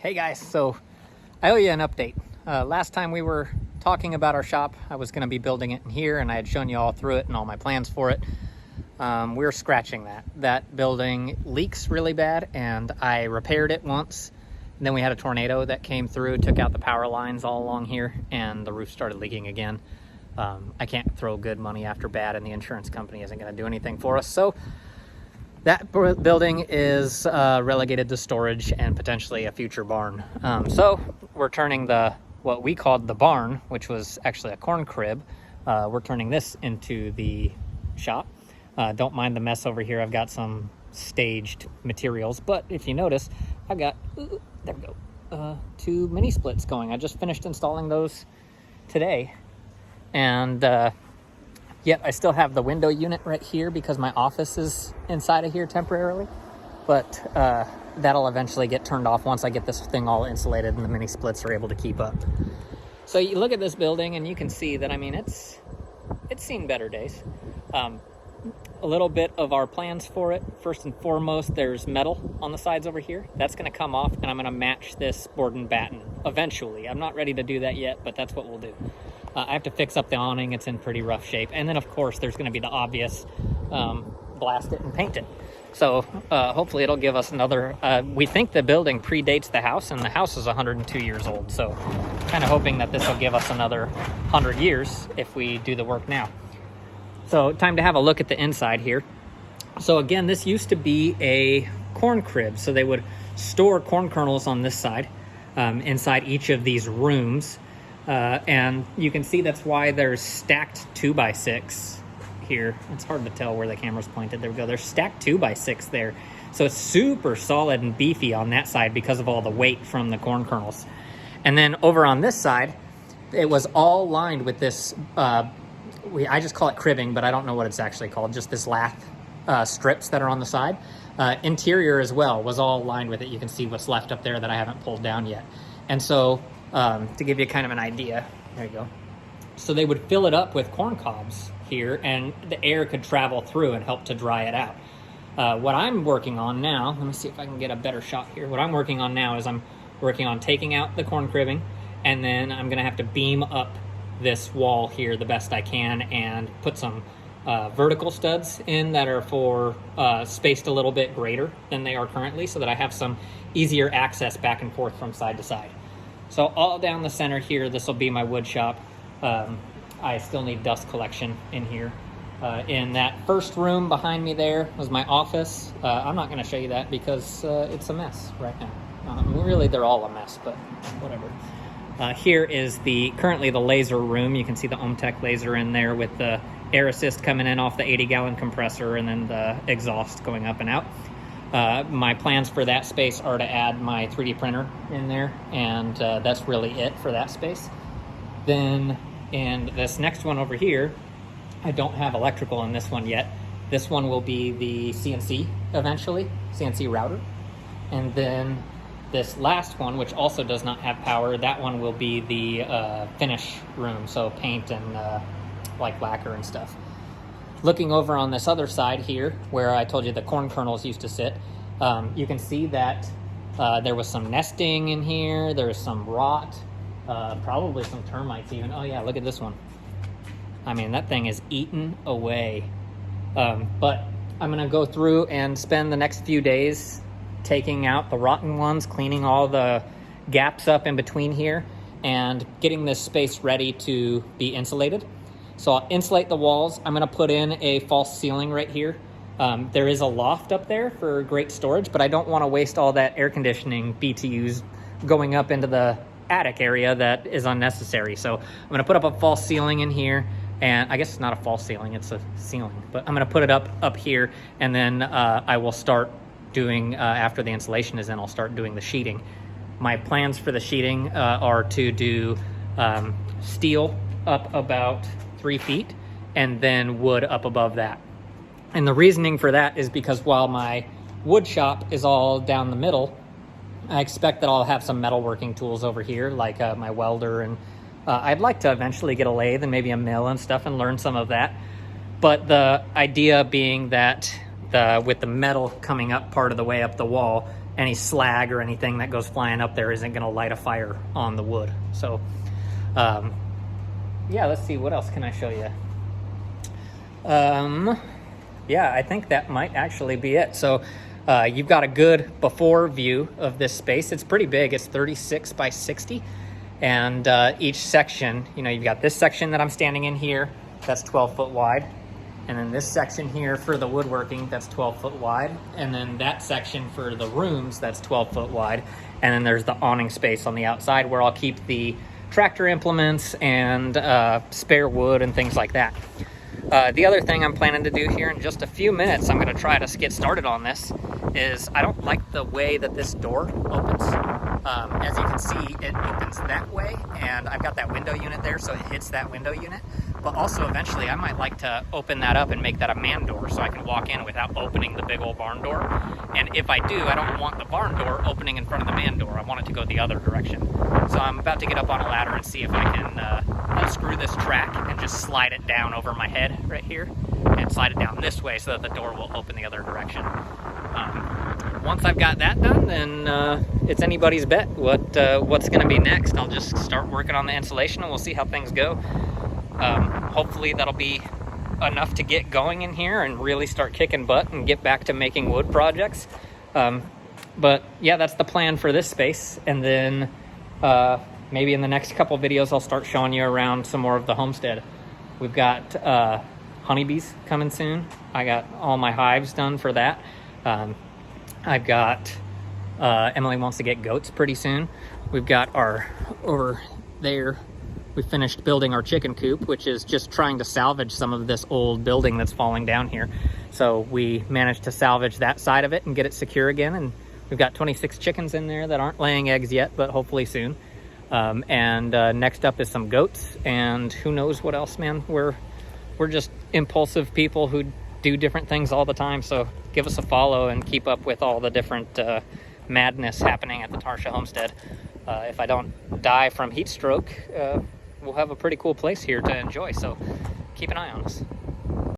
Hey guys, so I owe you an update. Last time we were talking about our shop, I was going to be building it in here, and I had shown you all through it and all my plans for it. We're scratching that. That building leaks really bad, and I repaired it once. And then we had a tornado that came through, took out the power lines all along here, and the roof started leaking again. I can't throw good money after bad, and the insurance company isn't going to do anything for us. So that building is relegated to storage and potentially a future barn. So we're turning what we called the barn, which was actually a corn crib. We're turning this into the shop. Don't mind the mess over here. I've got some staged materials, but if you notice, I've got, there we go, 2 mini splits going. I just finished installing those today. And yet I still have the window unit right here because my office is inside of here temporarily. But that'll eventually get turned off once I get this thing all insulated and the mini splits are able to keep up. So you look at this building and you can see that, I mean, it's seen better days. A little bit of our plans for it. First and foremost, there's metal on the sides over here. That's going to come off, and I'm going to match this board and batten eventually. I'm not ready to do that yet, but that's what we'll do. I have to fix up the awning. It's in pretty rough shape. And then, of course, there's going to be the obvious blast it and paint it. So hopefully it'll give us another... we think the building predates the house, and the house is 102 years old. So kind of hoping that this will give us another 100 years if we do the work now. So time to have a look at the inside here. So again, this used to be a corn crib. So they would store corn kernels on this side inside each of these rooms. And you can see that's why there's stacked 2x6 here. It's hard to tell where the camera's pointed. There we go. There's stacked 2x6 there. So it's super solid and beefy on that side because of all the weight from the corn kernels. And then over on this side, it was all lined with this... I just call it cribbing, but I don't know what it's actually called. Just this lath strips that are on the side. Interior as well was all lined with it. You can see what's left up there that I haven't pulled down yet. And so to give you kind of an idea, there you go. So they would fill it up with corn cobs here, and the air could travel through and help to dry it out. What I'm working on now, let me see if I can get a better shot here. What I'm working on now is I'm working on taking out the corn cribbing, and then I'm going to have to beam up this wall here the best I can and put some vertical studs in that are for spaced a little bit greater than they are currently, so that I have some easier access back and forth from side to side. So all down the center here, this will be my wood shop. I still need dust collection in here. In that first room behind me there was my office. I'm not going to show you that because it's a mess right now. Really, they're all a mess, but whatever. Here is currently the laser room. You can see the Omtech laser in there with the air assist coming in off the 80-gallon compressor and then the exhaust going up and out. My plans for that space are to add my 3D printer in there, and that's really it for that space. Then in this next one over here, I don't have electrical in this one yet. This one will be the CNC eventually, CNC router. And then this last one, which also does not have power, that one will be the finish room, so paint and like lacquer and stuff. Looking over on this other side here, where I told you the corn kernels used to sit, you can see that there was some nesting in here, there's some rot, probably some termites even. Oh yeah, look at this one. I mean, that thing is eaten away. But I'm gonna go through and spend the next few days taking out the rotten ones, cleaning all the gaps up in between here, and getting this space ready to be insulated. So I'll insulate the walls. I'm going to put in a false ceiling right here. There is a loft up there for great storage, but I don't want to waste all that air conditioning BTUs going up into the attic area that is unnecessary. So I'm going to put up a false ceiling in here, and I guess it's not a false ceiling, it's a ceiling, but I'm going to put it up here, and then I will start doing, after the insulation is in, I'll start doing the sheeting. My plans for the sheeting are to do steel up about 3 feet and then wood up above that. And the reasoning for that is because while my wood shop is all down the middle, I expect that I'll have some metalworking tools over here, like my welder, and I'd like to eventually get a lathe and maybe a mill and stuff and learn some of that. But the idea being that with the metal coming up part of the way up the wall any slag or anything that goes flying up there isn't going to light a fire on the wood. So yeah, let's see, what else can I show you? Yeah, I think that might actually be it. So you've got a good before view of this space. It's pretty big. It's 36 by 60. And each section, you know, you've got this section that I'm standing in here, that's 12 foot wide. And then this section here for the woodworking, that's 12 foot wide. And then that section for the rooms, that's 12 foot wide. And then there's the awning space on the outside where I'll keep the tractor implements and spare wood and things like that. The other thing I'm planning to do here in just a few minutes, I'm going to try to get started on this, is I don't like the way that this door opens. As you can see, it opens that way, and I've got that window unit there, so it hits that window unit. But also eventually I might like to open that up and make that a man door so I can walk in without opening the big old barn door. And if I do, I don't want the barn door opening in front of the man door. I want it to go the other direction. So I'm about to get up on a ladder and see if I can unscrew this track and just slide it down over my head right here and slide it down this way so that the door will open the other direction. Once I've got that done, then it's anybody's bet what's going to be next. I'll just start working on the insulation and we'll see how things go. Hopefully that'll be enough to get going in here and really start kicking butt and get back to making wood projects. But yeah, that's the plan for this space. And then maybe in the next couple videos, I'll start showing you around some more of the homestead. We've got honeybees coming soon. I got all my hives done for that. I've got Emily wants to get goats pretty soon. We've got our over there. We finished building our chicken coop, which is just trying to salvage some of this old building that's falling down here. So we managed to salvage that side of it and get it secure again. And we've got 26 chickens in there that aren't laying eggs yet, but hopefully soon. Next up is some goats, and who knows what else, man. We're just impulsive people who do different things all the time. So give us a follow and keep up with all the different madness happening at the Tarsha Homestead. If I don't die from heat stroke, we'll have a pretty cool place here to enjoy. So keep an eye on us.